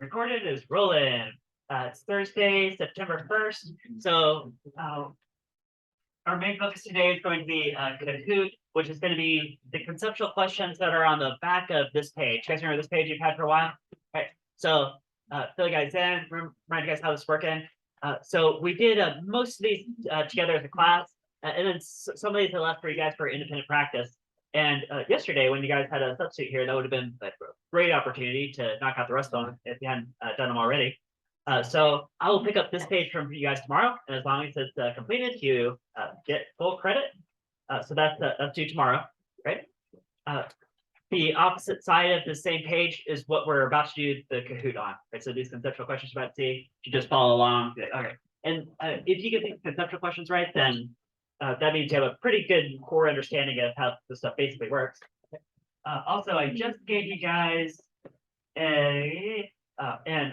Recorded is rolling. It's Thursday, September 1st. So our main focus today is going to be Kahoot, which is going to be the conceptual questions that are on the back of this page. You guys remember this page you've had for a while? Right. So fill you guys in, remind you guys how this is working. So we did most of these together as a class, and then some of these are left for you guys for independent practice. And yesterday, when you guys had a substitute here, that would have been a great opportunity to knock out the rest of them if you hadn't done them already. So I will pick up this page from you guys tomorrow, and as long as it's completed, you get full credit. So that's due tomorrow, right? The opposite side of the same page is what we're about to do the Kahoot on, right? So these conceptual questions you're about to see, you just follow along. Okay, and if you get these conceptual questions right, then that means you have a pretty good core understanding of how this stuff basically works. Also, I just gave you guys an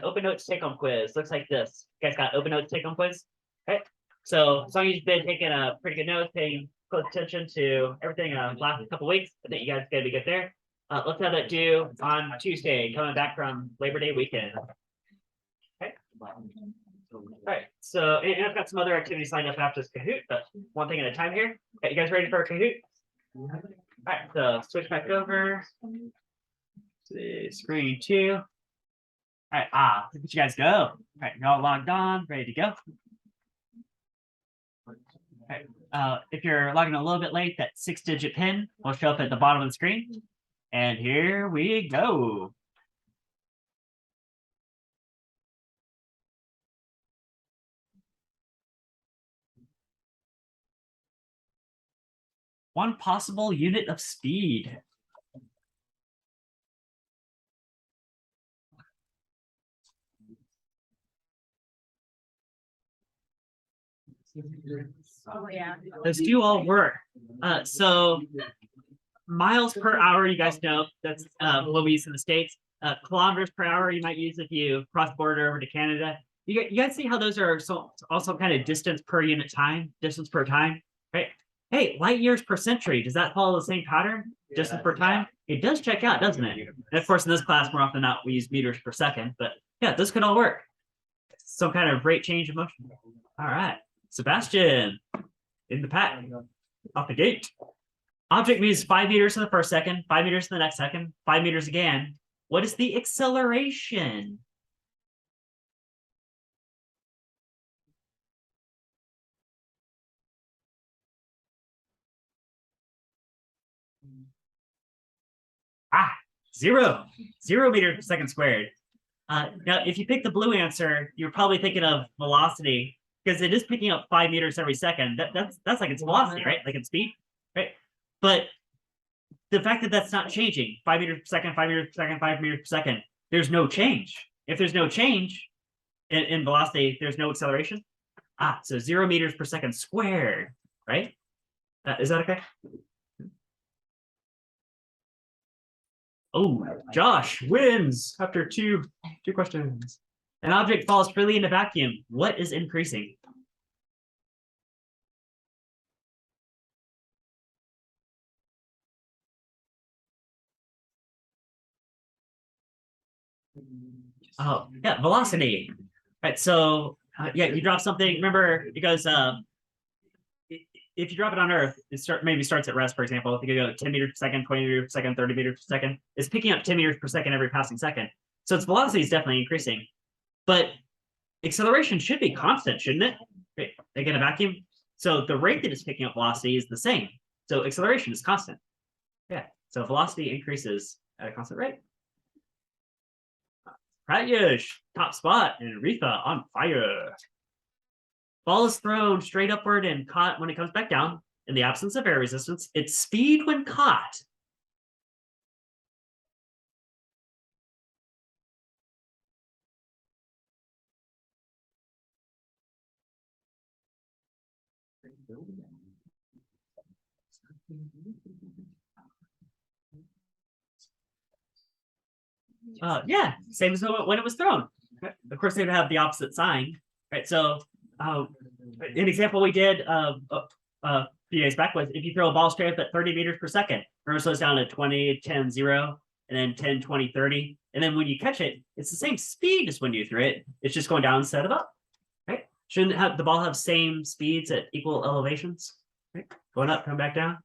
open notes take-home quiz. Looks like this. You guys got open notes take-home quiz? Okay. So as long as you've been taking a pretty good notes, paying close attention to everything last couple weeks, I think you guys gotta be good there. Let's have that due on Tuesday, coming back from Labor Day weekend. Okay. All right, so and I've got some other activities lined up after this Kahoot, but one thing at a time here. Okay, you guys ready for a Kahoot? All right, so switch back over. See, screen 2. All right, look at you guys go. All right, you're all logged on, ready to go. All right, if you're logging a little bit late, that 6-digit PIN will show up at the bottom of the screen. And here we go. One possible unit of speed. Oh yeah. Those do all work. So miles per hour, you guys know that's what we use in the States. Kilometers per hour, you might use if you cross border over to Canada. You guys see how those are also kind of distance per unit time, distance per time, right? Hey, light years per century, does that follow the same pattern? Distance per time? It does check out, doesn't it? And of course, in this class, more often than not, we use meters per second, but yeah, this could all work. Some kind of rate change of motion. All right, Sebastian, in the pack, off the gate. Object moves 5 meters in the first second, 5 meters in the next second, 5 meters again. What is the acceleration? Zero meters per second squared. Now, if you pick the blue answer, you're probably thinking of velocity because it is picking up 5 meters every second. That's like its velocity, right? Like its speed, right? But the fact that that's not changing, 5 meters per second, 5 meters per second, 5 meters per second, there's no change. If there's no change in velocity, there's no acceleration. So 0 meters per second squared, right? Is that okay? Oh, Josh wins after two questions. An object falls freely in a vacuum. What is increasing? Oh, yeah, velocity. Right, so yeah, you drop something. Remember, because if you drop it on Earth, it maybe starts at rest, for example. If you go 10 meters per second, 20 meters per second, 30 meters per second, it's picking up 10 meters per second every passing second. So its velocity is definitely increasing. But acceleration should be constant, shouldn't it? Right, again, a vacuum. So the rate that it's picking up velocity is the same. So acceleration is constant. Yeah, so velocity increases at a constant rate. Pratyush, top spot, and Aretha on fire. Ball is thrown straight upward and caught when it comes back down. In the absence of air resistance, its speed when caught. Yeah, same as when it was thrown. Of course, they would have the opposite sign, right? So, an example we did a few days back was if you throw a ball straight up at 30 meters per second, remember, slows down to 20, 10, 0, and then 10, 20, 30, And then when you catch it, it's the same speed as when you threw it. It's just going down instead of up, right? Shouldn't the ball have same speeds at equal elevations, right? Going up, coming back down.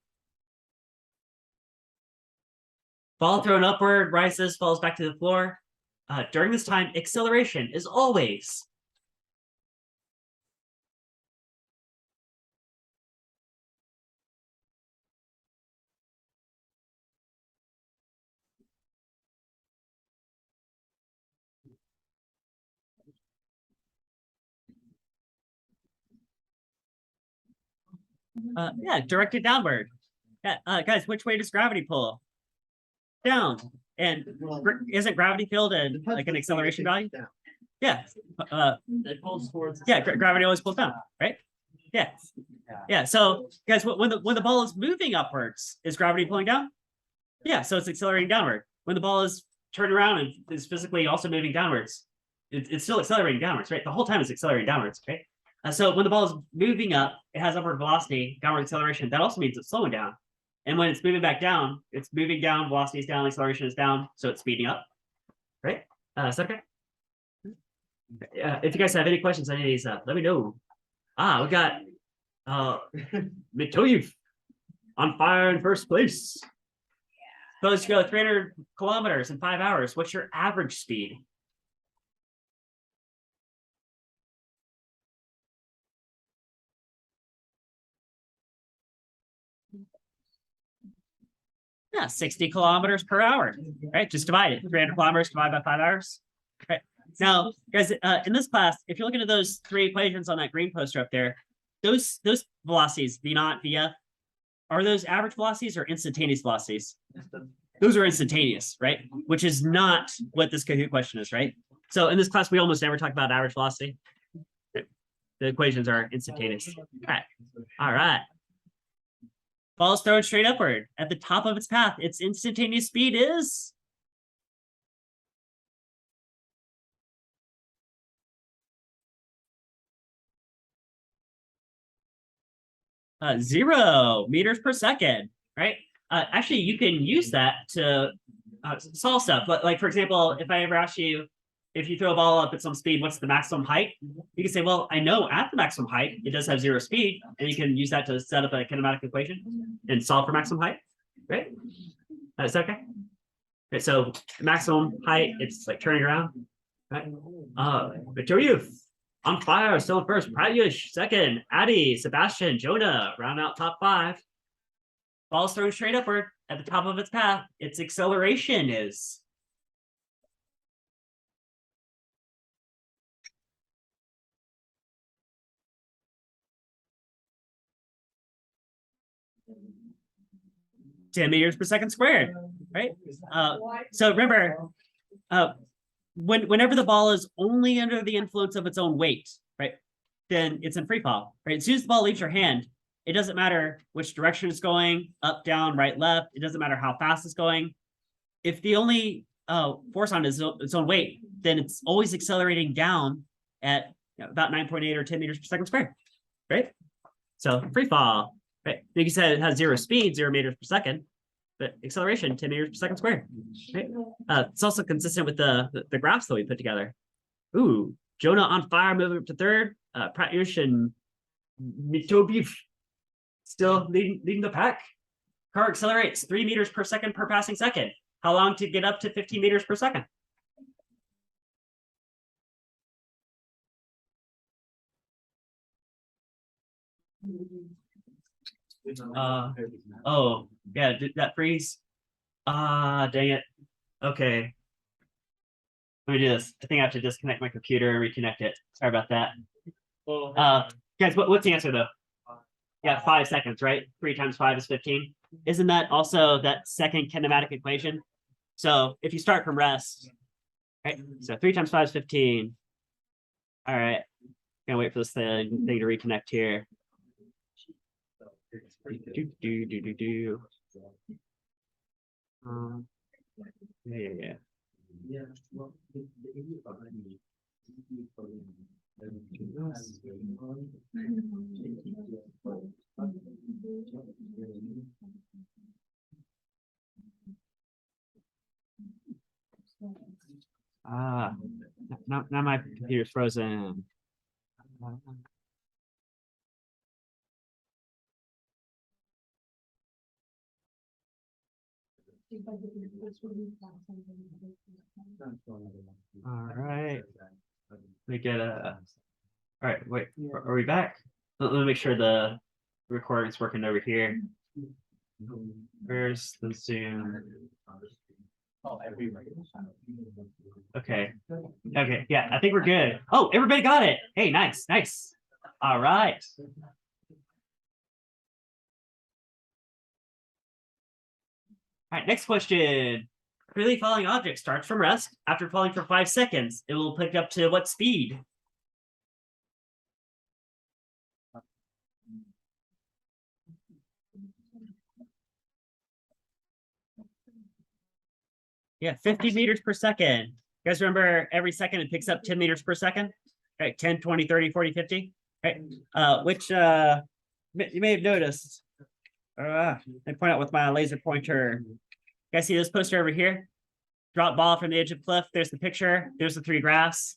Ball thrown upward, rises, falls back to the floor. During this time, acceleration is always yeah, directed downward. Yeah, guys, which way does gravity pull? Down. And isn't gravity field like an acceleration value? Yeah. It pulls towards. Yeah, gravity always pulls down, right? Yeah. Yeah. So, guys, when the ball is moving upwards, is gravity pulling down? Yeah. So it's accelerating downward. When the ball is turned around and is physically also moving downwards, it's still accelerating downwards, right? The whole time it's accelerating downwards, right? So when the ball is moving up, it has upward velocity, downward acceleration. That also means it's slowing down. And when it's moving back down, it's moving down, velocity is down, acceleration is down, so it's speeding up, right? Is that okay? If you guys have any questions on any of these, let me know. We got Mitoyev on fire in first place. Supposed to go 300 kilometers in 5 hours. What's your average speed? Yeah, 60 kilometers per hour, right? Just divide it. 300 kilometers divided by 5 hours. Right. Now, guys, in this class, if you're looking at those three equations on that green poster up there, those velocities, V naught, VF, are those average velocities or instantaneous velocities? Those are instantaneous, right? Which is not what this Kahoot question is, right? So in this class, we almost never talk about average velocity. The equations are instantaneous. All right. Ball is thrown straight upward. At the top of its path, its instantaneous speed is 0 meters per second, right? Actually, you can use that to solve stuff. Like, for example, if I ever ask you, if you throw a ball up at some speed, what's the maximum height? You can say, well, I know at the maximum height, it does have 0 speed, and you can use that to set up a kinematic equation and solve for maximum height, right? Is that okay? Okay, so maximum height, it's like turning around, right? Mitoyev on fire, still in first. Pratyush second. Addy, Sebastian, Jonah round out top 5. Ball's thrown straight upward at the top of its path. Its acceleration is 10 meters per second squared, right? So remember, whenever the ball is only under the influence of its own weight, right, then it's in free fall, right? As soon as the ball leaves your hand, it doesn't matter which direction it's going, up, down, right, left. It doesn't matter how fast it's going. If the only force on it is its own weight, then it's always accelerating down at about 9.8 or 10 meters per second squared, right? So free fall, right? Like you said, it has 0 speed, 0 meters per second, but acceleration 10 meters per second squared, right? It's also consistent with the graphs that we put together. Ooh, Jonah on fire, moving up to third. Pratyush and Mitoyev still leading the pack. Car accelerates 3 meters per second per passing second. How long to get up to 15 meters per second? Oh, yeah, did that freeze? Dang it. Okay. Let me do this. I think I have to disconnect my computer and reconnect it. Sorry about that. Guys, what's the answer though? Yeah, 5 seconds, right? 3 times 5 is 15. Isn't that also that second kinematic equation? So if you start from rest, right? So 3 times 5 is 15. All right. Gonna wait for this thing to reconnect here. Yeah. Now my computer's frozen. All right. We get a. All right, wait. Are we back? Let me make sure the recording's working over here. Where's the Zoom? Okay. Okay. Yeah, I think we're good. Oh, everybody got it. Hey, nice, nice. All right. All right, next question. Freely falling object starts from rest. After falling for 5 seconds, it will pick up to what speed? Yeah, 50 meters per second. You guys remember every second it picks up 10 meters per second? Right, 10, 20, 30, 40, 50. Right. Which you may have noticed. I point out with my laser pointer. You guys see this poster over here? Drop ball from the edge of cliff. There's the picture. There's the 3 graphs.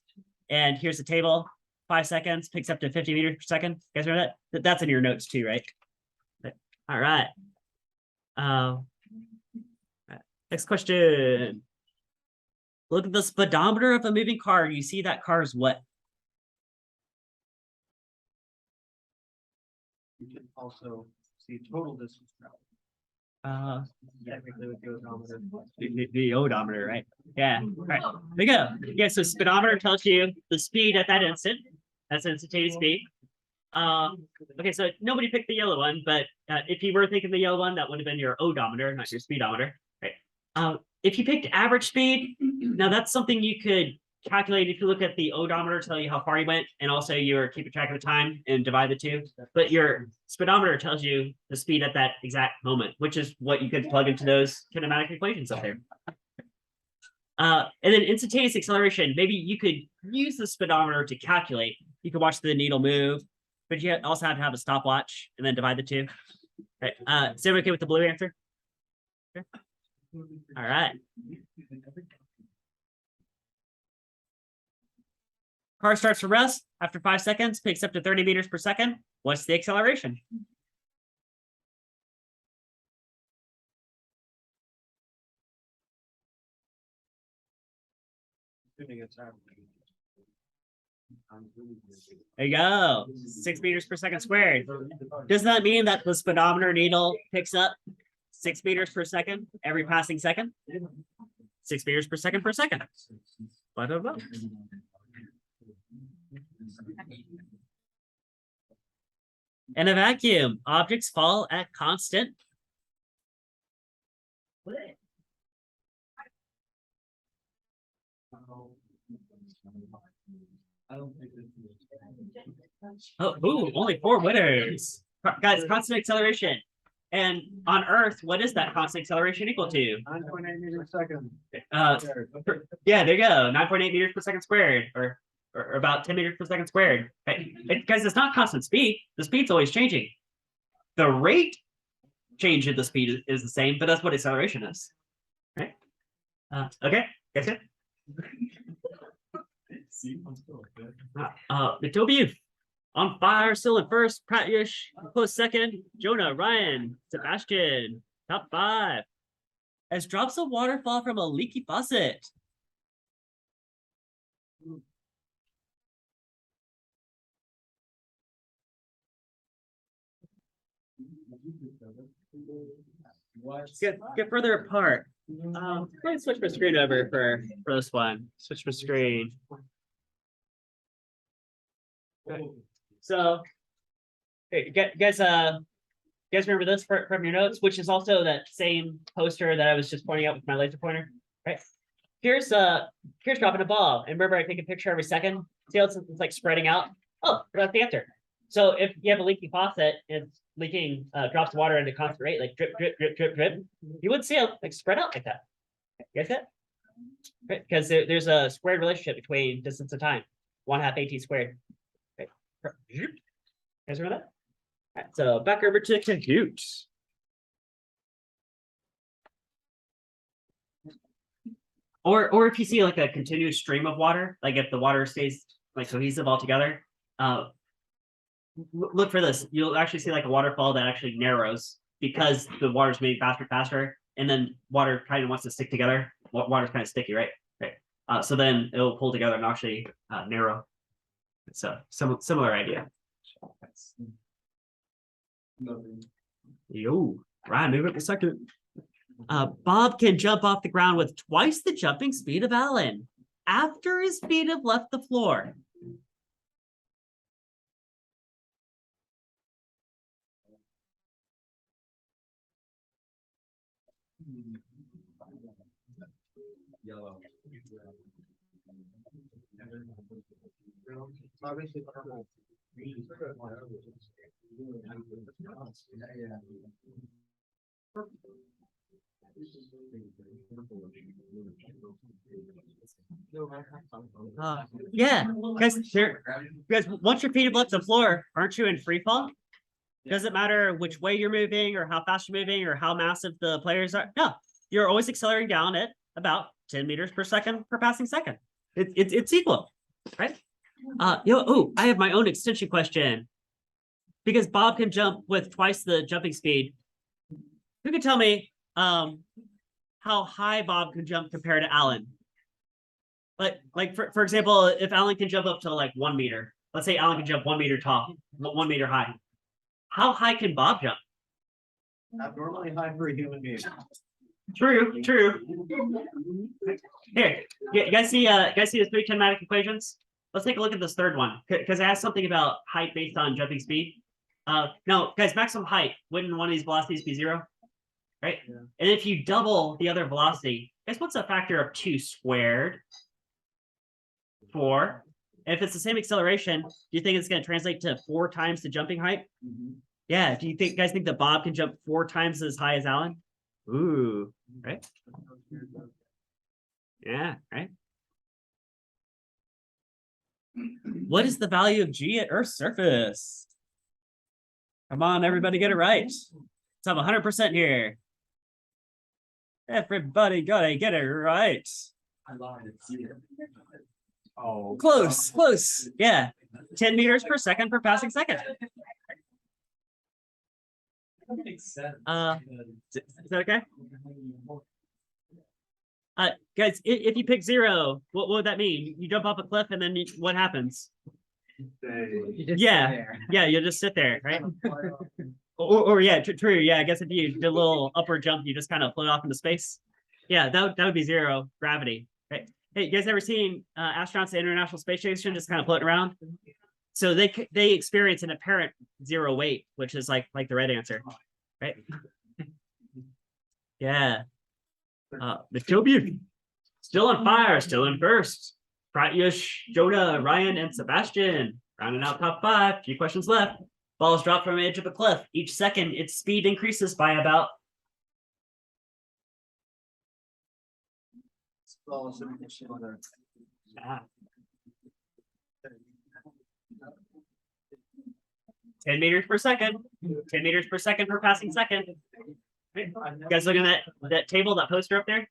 And here's the table. 5 seconds, picks up to 50 meters per second. You guys remember that? That's in your notes too, right? All right. Next question. Look at the speedometer of a moving car. You see that car is what? You can also see total distance traveled. Technically with the odometer. The odometer, right? Yeah. All right. There you go. Yeah, so speedometer tells you the speed at that instant. That's instantaneous speed. Okay, so nobody picked the yellow one, but if you were thinking the yellow one, that would have been your odometer, not your speedometer. Right. If you picked average speed, now that's something you could calculate if you look at the odometer, tell you how far you went, and also you're keeping track of the time and divide the two. But your speedometer tells you the speed at that exact moment, which is what you could plug into those kinematic equations up there. And then instantaneous acceleration, maybe you could use the speedometer to calculate. You could watch the needle move, but you also have to have a stopwatch and then divide the two. Right. Is everyone okay with the blue answer? Okay. All right. Car starts to rest after 5 seconds, picks up to 30 meters per second. What's the acceleration? There you go. 6 meters per second squared. Does that mean that the speedometer needle picks up 6 meters per second every passing second? 6 meters per second per second. Blah, blah, blah. In a vacuum, objects fall at constant. Oh, ooh, only 4 winners. Guys, constant acceleration. And on Earth, what is that constant acceleration equal to? 9.8 meters per second. Yeah, there you go. 9.8 meters per second squared, or about 10 meters per second squared. Right? Because it's not constant speed. The speed's always changing. The rate change of the speed is the same, but that's what acceleration is. Right? Okay, guys good? Matobi on fire, still in first. Pratyush close second. Jonah, Ryan, Sebastian, top 5. As drops of water fall from a leaky faucet. Get further apart. Go ahead and switch my screen over for this one. Switch my screen. Okay. So, hey, guys, remember this from your notes, which is also that same poster that I was just pointing out with my laser pointer, right? Here's dropping a ball, and remember I take a picture every second. See how it's like spreading out? Oh, that's the answer. So if you have a leaky faucet, it's leaking drops of water at a constant rate, like drip, drip, drip, drip, drip. You wouldn't see it like spread out like that. You guys that? Right? Because there's a squared relationship between distance and time. 1/2 AT squared. Right. You guys remember that? All right, so back over to Kahoot. Or if you see like a continuous stream of water, like if the water stays like cohesive all together, look for this. You'll actually see like a waterfall that actually narrows because the water's moving faster and faster, and then water kind of wants to stick together. Water's kind of sticky, right? Right. So then it'll pull together and actually narrow. It's a similar idea. Yo, Ryan, move up a second. Bob can jump off the ground with twice the jumping speed of Alan after his feet have left the floor. Yellow. Obviously, purple. Yeah, guys, once your feet have left the floor, aren't you in free fall? Doesn't matter which way you're moving or how fast you're moving or how massive the players are. No, you're always accelerating down at about 10 meters per second per passing second. It's equal, right? I have my own extension question. Because Bob can jump with twice the jumping speed. Who can tell me how high Bob can jump compared to Alan? Like for example, if Alan can jump up to like 1 meter, let's say Alan can jump 1 meter tall, 1 meter high. How high can Bob jump? Abnormally high for a human being. True. Here, you guys see the 3 kinematic equations? Let's take a look at this third one because it has something about height based on jumping speed. No, guys, maximum height, wouldn't one of these velocities be 0? Right? Yeah. And if you double the other velocity, guess what's a factor of 2 squared? 4. And if it's the same acceleration, do you think it's going to translate to 4 times the jumping height? Yeah. Do you guys think that Bob can jump 4 times as high as Alan? Ooh, right? Yeah, right. What is the value of G at Earth's surface? Come on, everybody get it right. Let's have 100% here. Everybody gotta get it right. Oh. Close. Yeah. 10 meters per second per passing second. Is that okay? Guys, if you pick 0, what would that mean? You jump off a cliff and then what happens? Yeah, you'll just sit there, right? Or yeah, true. Yeah, I guess if you did a little upward jump, you just kind of float off into space. Yeah, that would be 0 gravity, right? Hey, you guys ever seen astronauts at the International Space Station just kind of floating around? So they experience an apparent 0 weight, which is like the right answer, right? Yeah. Matobi, still on fire, still in first. Pratyush, Jonah, Ryan, and Sebastian rounding out top 5. Few questions left. Balls drop from the edge of a cliff. Each second, its speed increases by about 10 meters per second. 10 meters per second per passing second. You guys looking at that table, that poster up there?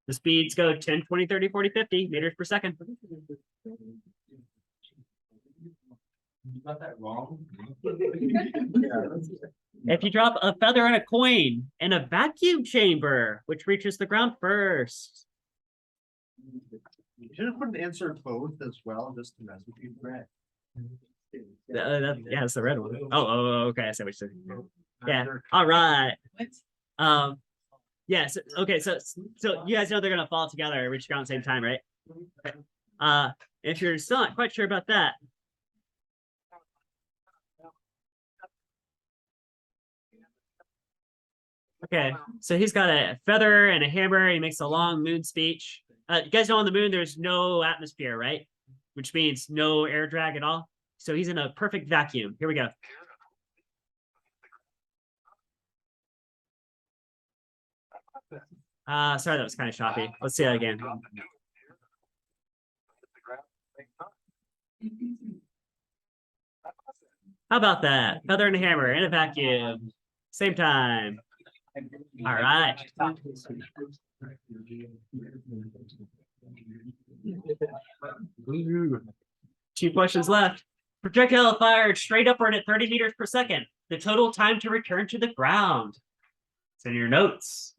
The speeds go 10, 20, 30, 40, 50 meters per second. You got that wrong. If you drop a feather and a coin in a vacuum chamber, which reaches the ground first? You should have put an answer both as well, just to mess with you, Brett. Yeah, it's the red one. Oh, okay. I see what you're saying. Yeah. All right. Yeah. So, okay. So you guys know they're gonna fall together and reach the ground at the same time, right? If you're still not quite sure about that. Okay, so he's got a feather and a hammer. He makes a long moon speech. You guys know on the moon there's no atmosphere, right? Which means no air drag at all. So he's in a perfect vacuum. Here we go. Sorry, that was kind of choppy. Let's see that again. How about that? Feather and a hammer in a vacuum. Same time. All right. Two questions left. Projectile fired straight upward at 30 meters per second. The total time to return to the ground. It's in your notes.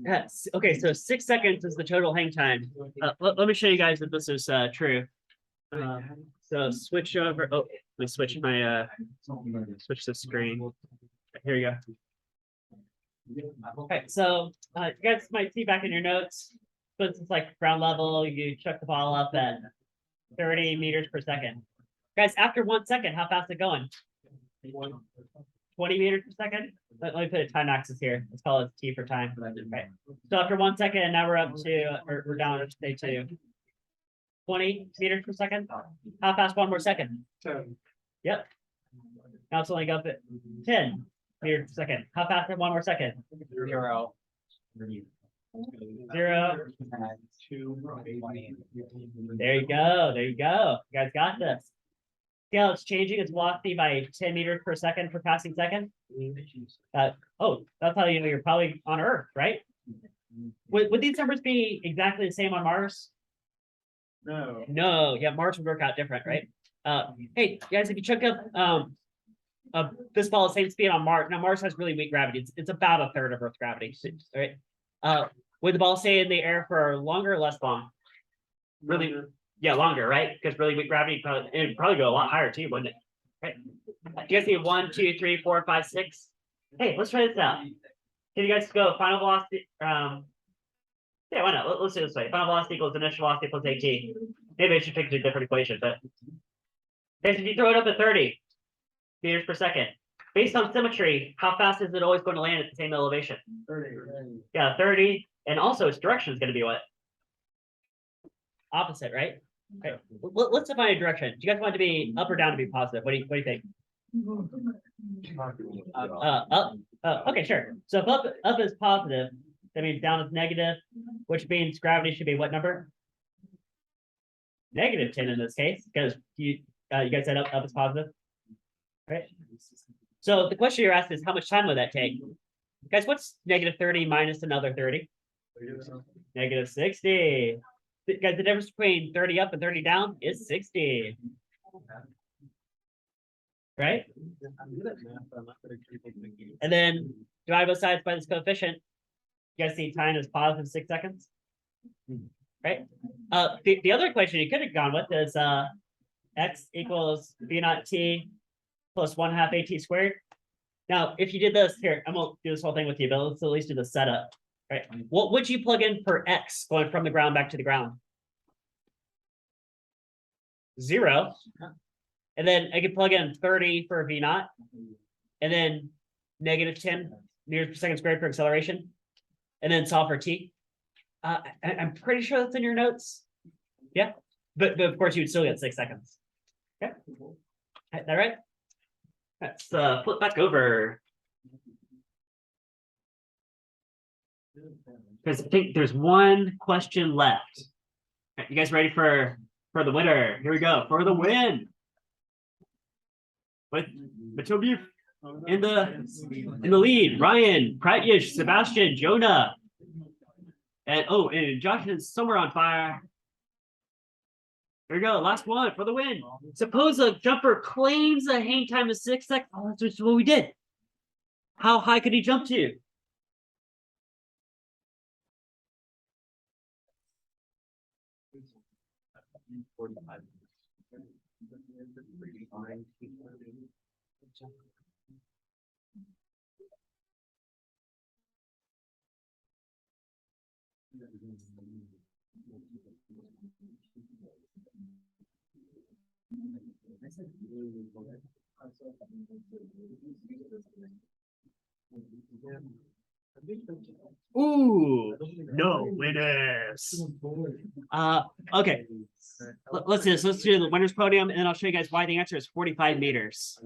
Yes. Okay, so 6 seconds is the total hang time. Let me show you guys that this is true. So switch over. Oh, let me switch my switch the screen. Here you go. Okay, so you guys might see back in your notes, but it's like ground level, you chuck the ball up at 30 meters per second. Guys, after 1 second, how fast is it going? 20 meters per second. Let me put a time axis here. Let's call it T for time. Okay. So after 1 second, and now we're up to, or we're down to say to 20 meters per second. How fast 1 more second? 10. Yep. Now it's only up at 10 meters per second. How fast 1 more second? 0. 0. There you go. There you go. You guys got this. See how it's changing its velocity by 10 meters per second per passing second? Oh, that's how you know you're probably on Earth, right? Would these numbers be exactly the same on Mars? No. No, yeah, Mars would work out different, right? Hey, guys, if you chuck up this ball at the same speed on Mars, now Mars has really weak gravity. It's about a third of Earth's gravity, right? Would the ball stay in the air for longer or less long? Really, yeah, longer, right? Because really weak gravity, it'd probably go a lot higher too, wouldn't it? Right? Do you guys see 1, 2, 3, 4, 5, 6? Hey, let's try this out. Can you guys go final velocity? Yeah, why not? Let's do it this way. Final velocity equals initial velocity plus AT. Maybe I should pick a different equation, but guys, if you throw it up at 30 meters per second, based on symmetry, how fast is it always going to land at the same elevation? 30. Yeah, 30. And also its direction is going to be what? Opposite, right? Okay. Let's define a direction. Do you guys want it to be up or down to be positive? What do you think? Up. Okay, sure. So if up is positive, that means down is negative, which means gravity should be what number? Negative 10 in this case, because you guys said up is positive, right? So the question you're asking is how much time would that take? Guys, what's negative 30 minus another 30? Negative 60. Guys, the difference between 30 up and 30 down is 60. Right? And then divide both sides by this coefficient. You guys see time is positive 6 seconds. Right? The other equation you could have gone with is x equals v naught t plus 1/2 at squared. Now, if you did this here, I won't do this whole thing with you, but let's at least do the setup. Right? What would you plug in for x going from the ground back to the ground? 0. And then I could plug in 30 for v naught, and then negative 10 meters per second squared for acceleration, and then solve for t. I'm pretty sure that's in your notes. Yeah, but of course you would still get 6 seconds. Okay, is that right? Let's flip back over. Because I think there's one question left. You guys ready for the winner? Here we go for the win. With Matobiev in the lead, Ryan, Pratyush, Sebastian, Jonah, and Josh is somewhere on fire. There we go, last one for the win. Suppose a jumper claims a hang time of 6 seconds. Oh, that's what we did. How high could he jump to? Ooh, no winners. Okay. Let's do this. Let's do the winners podium, and then I'll show you guys why the answer is 45 meters.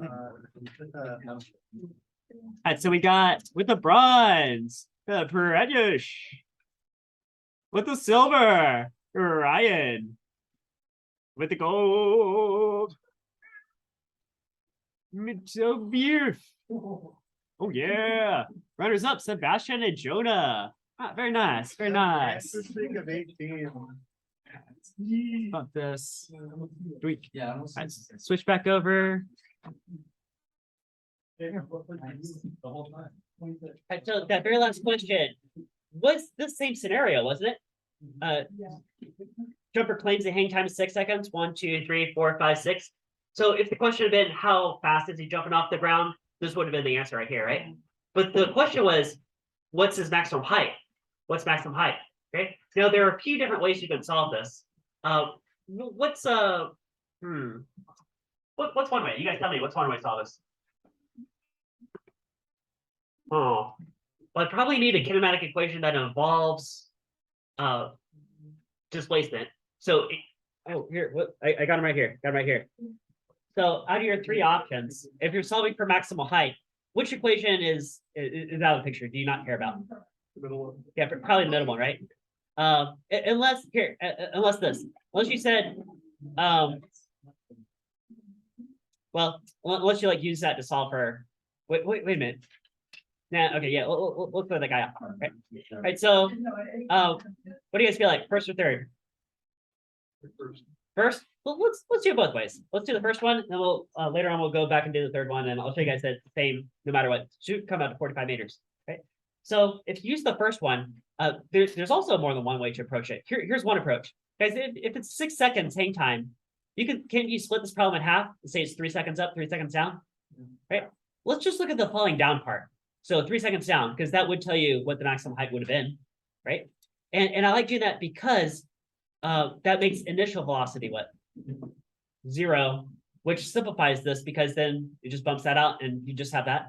Alright, so we got with the bronze, Precious. With the silver, Ryan. With the gold, so beer. Oh yeah. Runners up, Sebastian and Jonah. Ah, very nice, very nice. Just think of 18. About this. Tweak. Yeah. Alright, switch back over. Alright, so that very last question was the same scenario, wasn't it? Jumper claims the hang time is 6 seconds. 1, 2, 3, 4, 5, 6. So if the question had been how fast is he jumping off the ground, this would have been the answer right here, right? But the question was, what's his maximum height? What's maximum height? Okay. Now there are a few different ways you can solve this. What's one way? You guys tell me what's one way to solve this? Oh, well, I probably need a kinematic equation that involves displacement. So, here, what I got them right here. Got them right here. So, out of your 3 options, if you're solving for maximal height, which equation is out of the picture? Do you not care about? Yeah, probably the middle one, right? Unless you said, well, unless you like use that to solve for. Wait a minute. Nah, okay, yeah, we'll throw that guy out. Right. All right, so, what do you guys feel like? First or third? First? Well, let's do it both ways. Let's do the first one, and we'll later on we'll go back and do the third one, and I'll show you guys that the same no matter what. Should come out to 45 meters. Right. So if you use the first one, there's also more than one way to approach it. Here's one approach, guys. If it's 6 seconds hang time, can't you split this problem in half and say it's 3 seconds up, 3 seconds down? Right. Let's just look at the falling down part. So 3 seconds down, because that would tell you what the maximum height would have been, right? And I like doing that because that makes initial velocity what? 0, which simplifies this because then it just bumps that out and you just have that.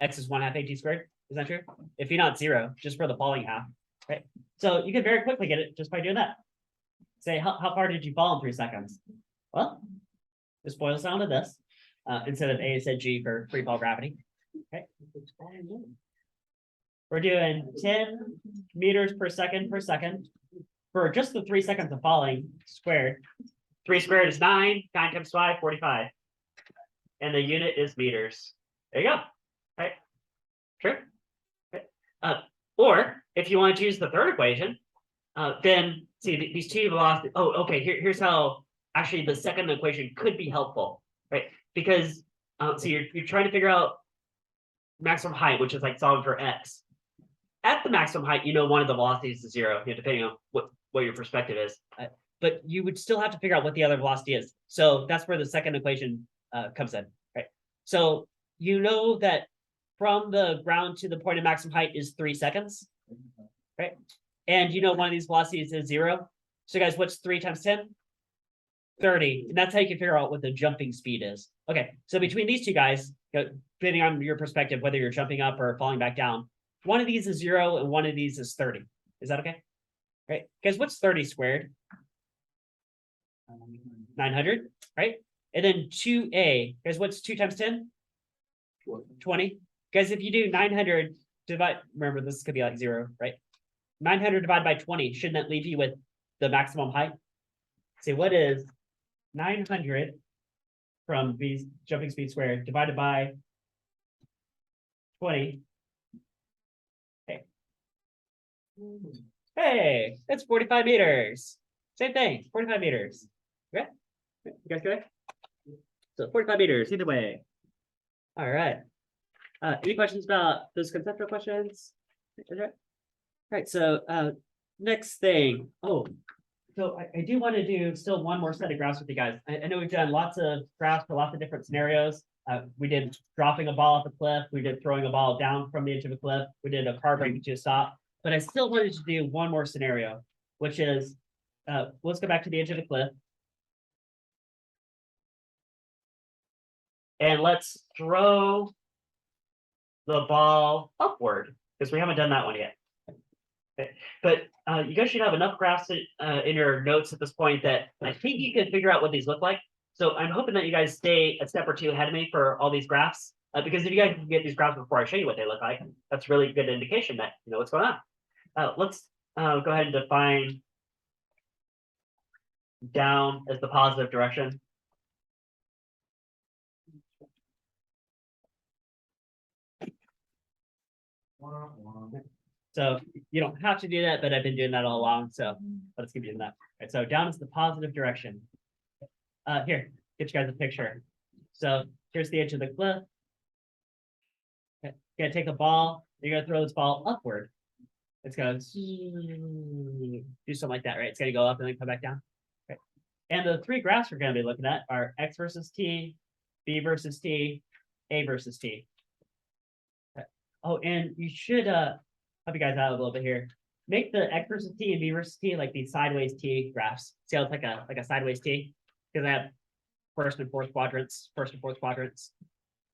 X is 1/2 AT squared. Is that true? If you're not 0, just for the falling half, right? So you can very quickly get it just by doing that. Say, how far did you fall in 3 seconds? Well, this boils down to this. Instead of A, it said G for free fall gravity. Okay. We're doing 10 meters per second for just the 3 seconds of falling squared. 3 squared is 9. 9 times 5, 45. And the unit is meters. There you go. Right. Sure. Okay. Or if you want to use the third equation, then see these two velocities. Oh, okay. Here's how actually the second equation could be helpful, right? Because so you're trying to figure out maximum height, which is like solving for x. At the maximum height, you know one of the velocities is 0, depending on what your perspective is. But you would still have to figure out what the other velocity is. So that's where the second equation comes in, right? So you know that from the ground to the point of maximum height is 3 seconds, right? And you know one of these velocities is 0. So guys, what's 3 times 10? 30. And that's how you can figure out what the jumping speed is. Okay, so between these two guys, depending on your perspective, whether you're jumping up or falling back down, one of these is 0 and one of these is 30. Is that okay? Right? Guys, what's 30 squared? 900, right? And then 2a. Guys, what's 2 times 10? 20. Guys, if you do 900 divide, remember this could be like 0, right? 900 divided by 20, shouldn't that leave you with the maximum height? Say, what is 900 from these jumping speed squared divided by 20? Hey, that's 45 meters. Same thing, 45 meters. Okay, you guys good? So 45 meters, either way. All right. Any questions about those conceptual questions? All right, so next thing. Oh, so I do want to do still one more set of graphs with you guys. I know we've done lots of graphs for lots of different scenarios. We did dropping a ball off a cliff. We did throwing a ball down from the edge of a cliff. We did a car breaking to a stop. But I still wanted to do one more scenario, which is, let's go back to the edge of the cliff. And let's throw the ball upward, because we haven't done that one yet. Okay. But you guys should have enough graphs in your notes at this point that I think you can figure out what these look like. So I'm hoping that you guys stay a step or two ahead of me for all these graphs. Because if you guys can get these graphs before I show you what they look like, that's a really good indication that you know what's going on. Let's go ahead and define down as the positive direction. So you don't have to do that, but I've been doing that all along, so let's keep doing that. Right, so down is the positive direction. Here, get you guys a picture. So here's the edge of the cliff. Okay, you're gonna take a ball, you're gonna throw this ball upward. It's gonna do something like that, right? It's gonna go up and then come back down. Okay. And the three graphs we're gonna be looking at are X versus T, B versus T, A versus T. Okay. Oh, and you should help you guys out a little bit here. Make the X versus T and B versus T like these sideways T graphs. See how it's like a sideways T? Because I have first and fourth quadrants.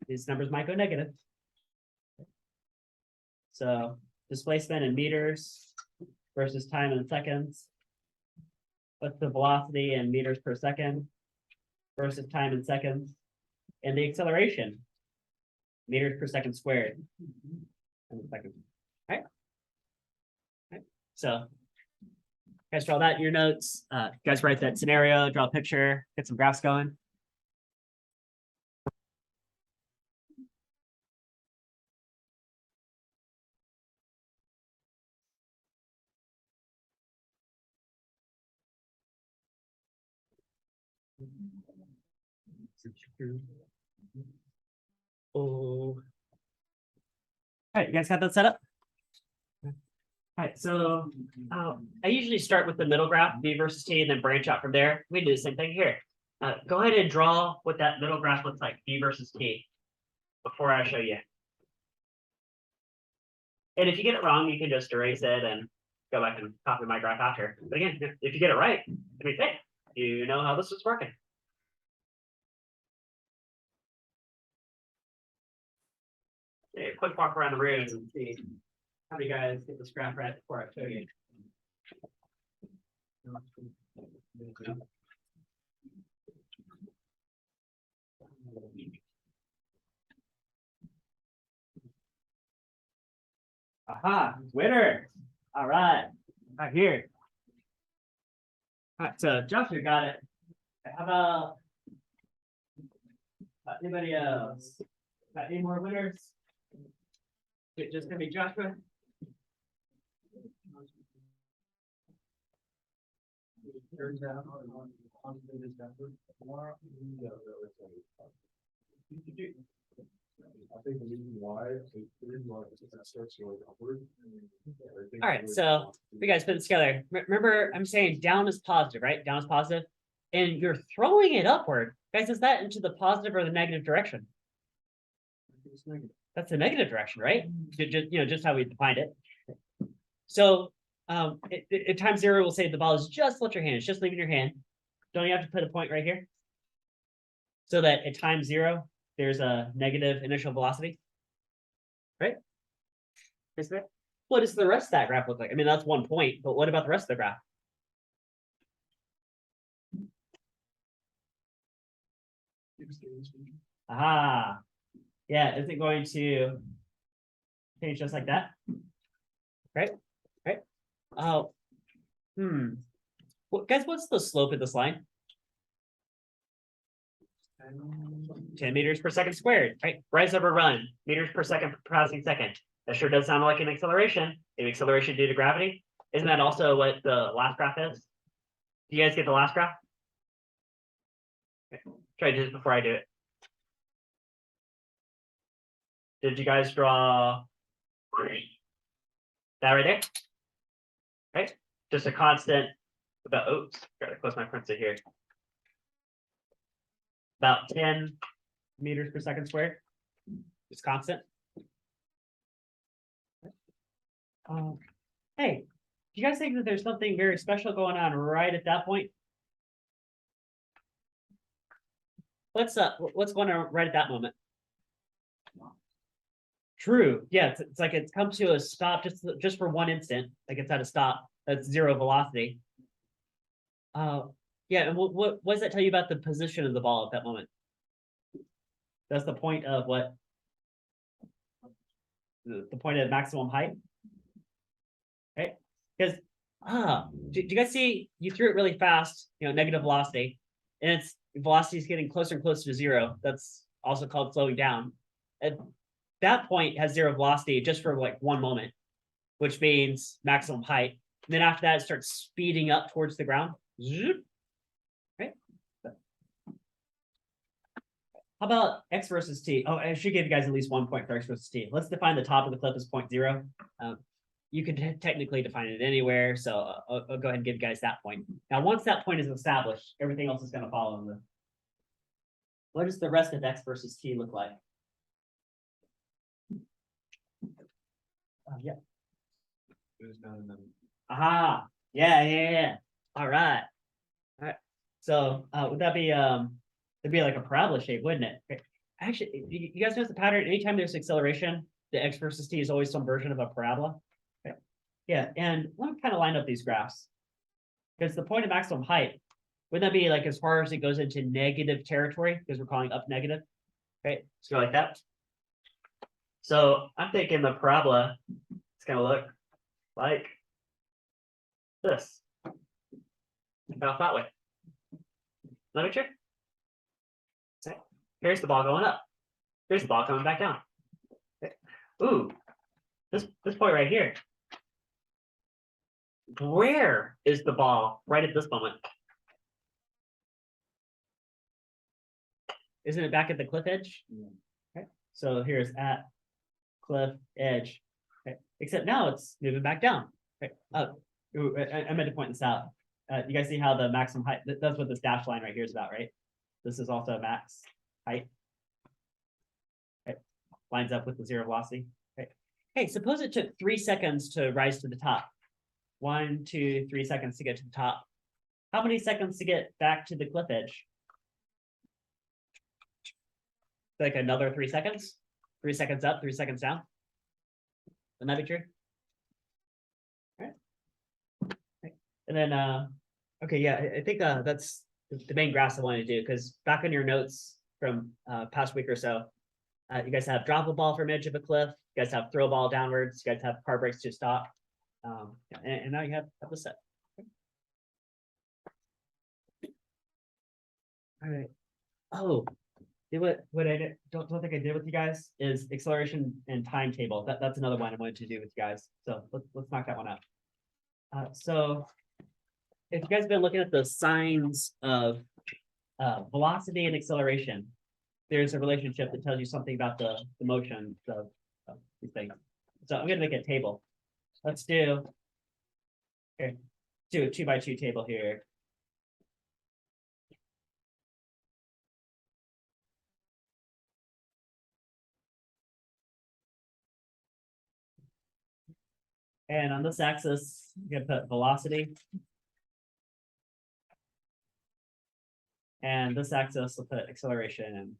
These numbers might go negative. So displacement in meters versus time in seconds. What's the velocity in meters per second versus time in seconds? And the acceleration, meters per second squared. Right? So guys draw that in your notes. Guys write that scenario, draw a picture, get some graphs going. Oh. All right, you guys got that set up? All right, so I usually start with the middle graph, B versus T, and then branch out from there. We do the same thing here. Go ahead and draw what that middle graph looks like, B versus T, before I show you. And if you get it wrong, you can just erase it and go back and copy my graph after. But again, if you get it right, I mean, hey, you know how this is working. A quick walk around the room and see how many guys get this graph right before I show you. Aha, winner. All right, right here. All right, so Joshua got it. How about anybody else? Got any more winners? Is it just gonna be Joshua? I think the reason why that starts going upward. All right, so we guys put it together. Remember, I'm saying down is positive, right? Down is positive, and you're throwing it upward. Guys, is that into the positive or the negative direction? That's the negative direction, right? Just how we defined it. So at time zero, we'll say the ball is just left your hand. It's just leaving your hand. Don't you have to put a point right here? So that at time zero, there's a negative initial velocity, right? Is there? What does the rest of that graph look like? I mean, that's 1 point, but what about the rest of the graph? Ah, yeah, is it going to change just like that? Right, right. Oh, well, guys, what's the slope of this line? 10 meters per second squared, right? Rise over run, meters per second per passing second. That sure does sound like an acceleration. An acceleration due to gravity. Isn't that also what the last graph is? Do you guys get the last graph? Okay. Try to do this before I do it. Did you guys draw that right there? Right? Just a constant about, oops, gotta close my printer here. About 10 meters per second squared. It's constant. Hey, do you guys think that there's something very special going on right at that point? What's going on right at that moment? True. Yeah, it's like it's come to a stop just for one instant. Like it's at a stop. That's zero velocity. Yeah, and what does that tell you about the position of the ball at that moment? That's the point of what the point of maximum height. Right? Because do you guys see you threw it really fast, negative velocity, and its velocity is getting closer and closer to zero. That's also called slowing down. At that point has zero velocity just for like 1 moment, which means maximum height. And then after that, it starts speeding up towards the ground. Zoop. Right? How about x versus t? Oh, I should give you guys at least 1 point for x versus t. Let's define the top of the cliff as 0.0. You can technically define it anywhere, so I'll go ahead and give you guys that point. Now, once that point is established, everything else is going to follow. What does the rest of x versus t look like? Yeah. Aha. Yeah. All right. So would that be it'd be like a parabola shape, wouldn't it? Okay. Actually, you guys notice the pattern? Anytime there's acceleration, the x versus t is always some version of a parabola. Okay. Yeah, and let me kind of line up these graphs. Because the point of maximum height, wouldn't that be like as far as it goes into negative territory? Because we're calling up negative. Okay, let's go like that. So I'm thinking the parabola is gonna look like this. About that way. Let me check. Okay. Here's the ball going up. Here's the ball coming back down. Okay. Ooh, this point right here. Where is the ball right at this moment? Isn't it back at the cliff edge? Okay. So here's at cliff edge. Okay. Except now it's moving back down. Okay. I meant to point this out. You guys see how the maximum height, that's what this dashed line right here is about, right? This is also max height. Okay. Lines up with the zero velocity. Okay. Hey, suppose it took 3 seconds to rise to the top. 1, 2, 3 seconds to get to the top. How many seconds to get back to the cliff edge? Like another 3 seconds? 3 seconds up, 3 seconds down? Wouldn't that be true? All right. And then, okay, yeah, I think that's the main graphs I wanted to do, because back on your notes from past week or so, you guys have drop a ball from edge of a cliff, you guys have throw ball downwards, you guys have car brakes to stop. And now you have the set. All right. Oh, what I don't think I did with you guys is acceleration and timetable. That's another one I wanted to do with you guys. So let's knock that one out. So if you guys have been looking at the signs of velocity and acceleration, there's a relationship that tells you something about the motion of these things. So I'm gonna make a table. Let's do a 2x2 table here. And on this axis, you're gonna put velocity. And this axis will put acceleration in.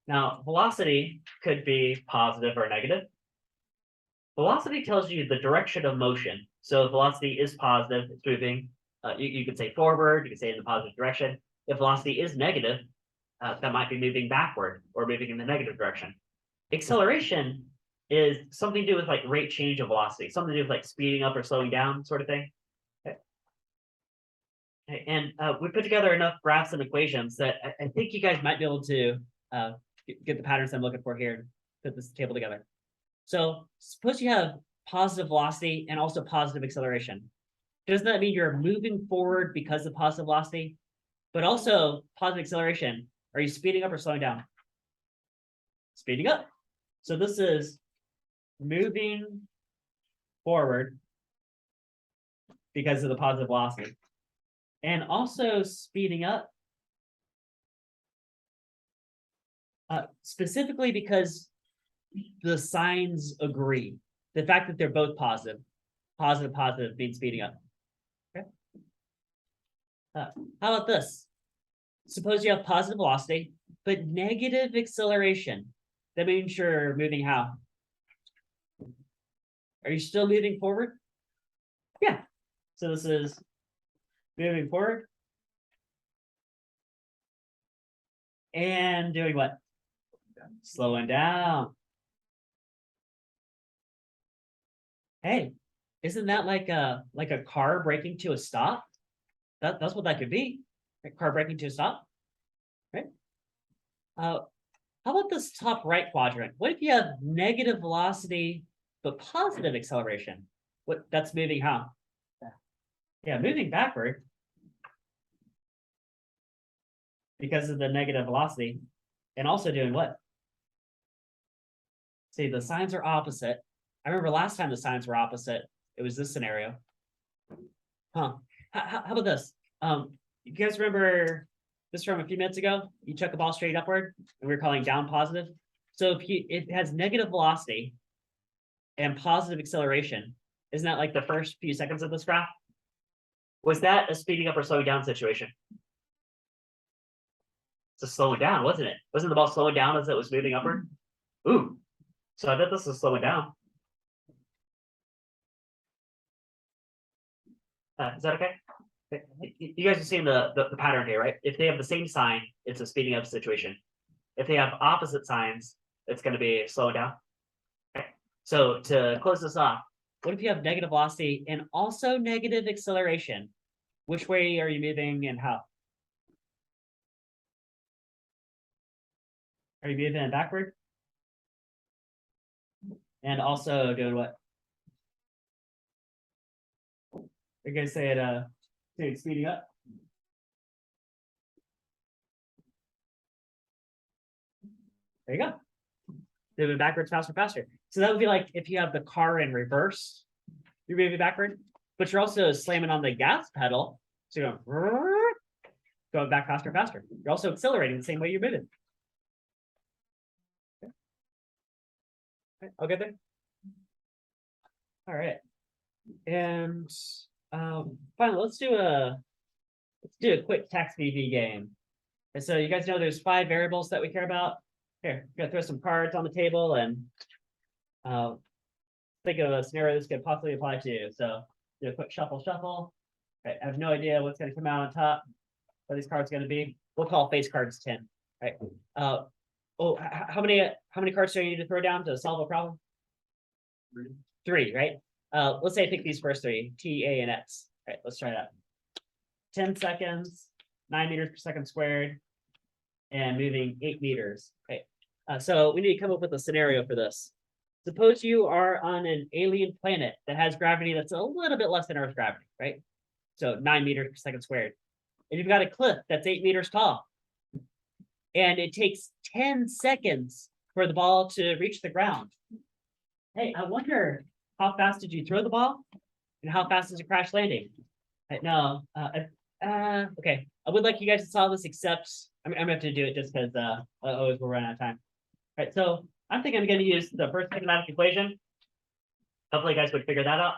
Now, velocity could be positive or negative. Velocity tells you the direction of motion. So if velocity is positive, it's moving. You could say forward, you could say in the positive direction. If velocity is negative, that might be moving backward or moving in the negative direction. Acceleration is something to do with like rate change of velocity, something to do with like speeding up or slowing down sort of thing. Okay. And we put together enough graphs and equations that I think you guys might be able to get the patterns I'm looking for here and put this table together. So suppose you have positive velocity and also positive acceleration. Doesn't that mean you're moving forward because of positive velocity, but also positive acceleration? Are you speeding up or slowing down? Speeding up. So this is moving forward because of the positive velocity. And also speeding up specifically because the signs agree. The fact that they're both positive means speeding up. Okay. How about this? Suppose you have positive velocity, but negative acceleration. That means you're moving how? Are you still moving forward? Yeah. So this is moving forward. And doing what? slowing down. Hey, isn't that like a car braking to a stop? That's what that could be. A car braking to a stop. Right? How about this top right quadrant? What if you have negative velocity but positive acceleration? What that's moving how? Yeah, moving backward. Because of the negative velocity. And also doing what? See, the signs are opposite. I remember last time the signs were opposite. It was this scenario. Huh. How about this? You guys remember this from a few minutes ago? You chuck a ball straight upward, and we were calling down positive. So if it has negative velocity and positive acceleration, isn't that like the first few seconds of this graph? Was that a speeding up or slowing down situation? It's a slowing down, wasn't it? Wasn't the ball slowing down as it was moving upward? Ooh, so I bet this is slowing down. Is that okay? You guys are seeing the pattern here, right? If they have the same sign, it's a speeding up situation. If they have opposite signs, it's going to be slowing down. Okay. So to close this off, what if you have negative velocity and also negative acceleration? Which way are you moving and how? Are you moving backward? And also doing what? You guys say it speeding up. There you go. Moving backwards, faster, faster. So that would be like if you have the car in reverse, you're moving backward, but you're also slamming on the gas pedal. So you're going back faster, faster. You're also accelerating the same way you're moving. Okay. I'll get there. All right. And finally, let's do a quick text VB game. And so you guys know there's 5 variables that we care about. Here, I'm gonna throw some cards on the table and think of a scenario this could possibly apply to. So do a quick shuffle. Right, I have no idea what's gonna come out on top. What these cards gonna be? We'll call face cards 10. Right. How many cards do I need to throw down to solve a problem? 3, right? Let's say I pick these first 3, T, A, and X. All right, let's try that. 10 seconds, 9 meters per second squared, and moving 8 meters. Okay. So we need to come up with a scenario for this. Suppose you are on an alien planet that has gravity that's a little bit less than Earth gravity, right? So 9 meters per second squared. And you've got a cliff that's 8 meters tall. And it takes 10 seconds for the ball to reach the ground. Hey, I wonder, how fast did you throw the ball? And how fast is it crash landing? No. Okay. I would like you guys to solve this, except I'm gonna have to do it just because otherwise we'll run out of time. All right, so I'm thinking I'm going to use the first mathematical equation. Hopefully you guys would figure that out.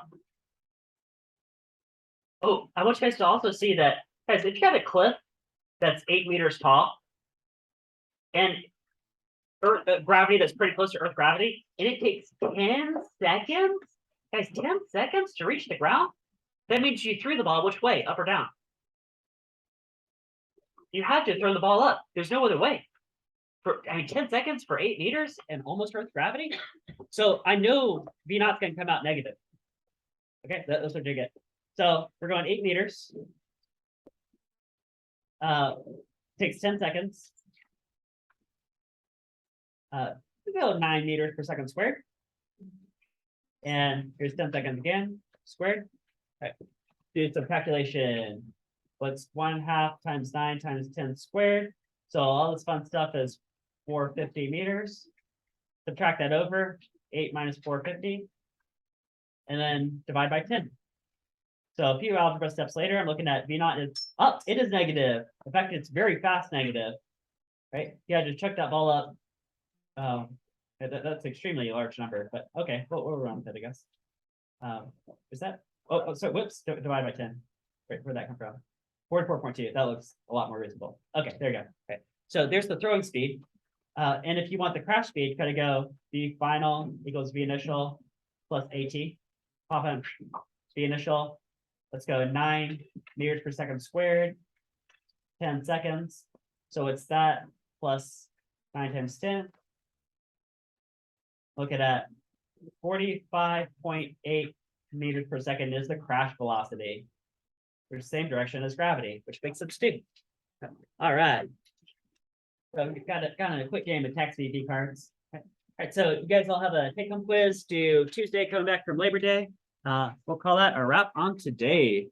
Oh, I want you guys to also see that, guys, if you have a cliff that's 8 meters tall and Earth gravity that's pretty close to Earth gravity, and it takes 10 seconds, guys, 10 seconds to reach the ground, that means you threw the ball which way, up or down? You had to throw the ball up. There's no other way. 10 seconds for 8 meters and almost Earth gravity. So I know V naught's going to come out negative. Okay, that's what you get. So we're going 8 meters. Takes 10 seconds. We go 9 meters per second squared. And here's 10 seconds again, squared. All right, do some calculation. What's 1/2 times 9 times 10 squared? So all this fun stuff is 450 meters. Subtract that over 8 minus 450, and then divide by 10. So a few algebra steps later, I'm looking at V naught is up. It is negative. In fact, it's very fast negative, right? Yeah, just check that ball up. That's extremely large number, but okay, we'll run with it, I guess. Is that? Oh, so whoops, divide by 10. Where'd that come from? 44.2. That looks a lot more reasonable. Okay, there you go. Okay, so there's the throwing speed. And if you want the crash speed, gotta go V final equals V initial plus AT. Pop in V initial. Let's go 9 meters per second squared, 10 seconds. So it's that plus 9 times 10. look at that. 45.8 meters per second is the crash velocity. Which is the same direction as gravity, which makes them stupid. All right. So we've got a quick game of tax VP cards. All right, so you guys all have a take-home quiz due Tuesday coming back from Labor Day. We'll call that a wrap on today.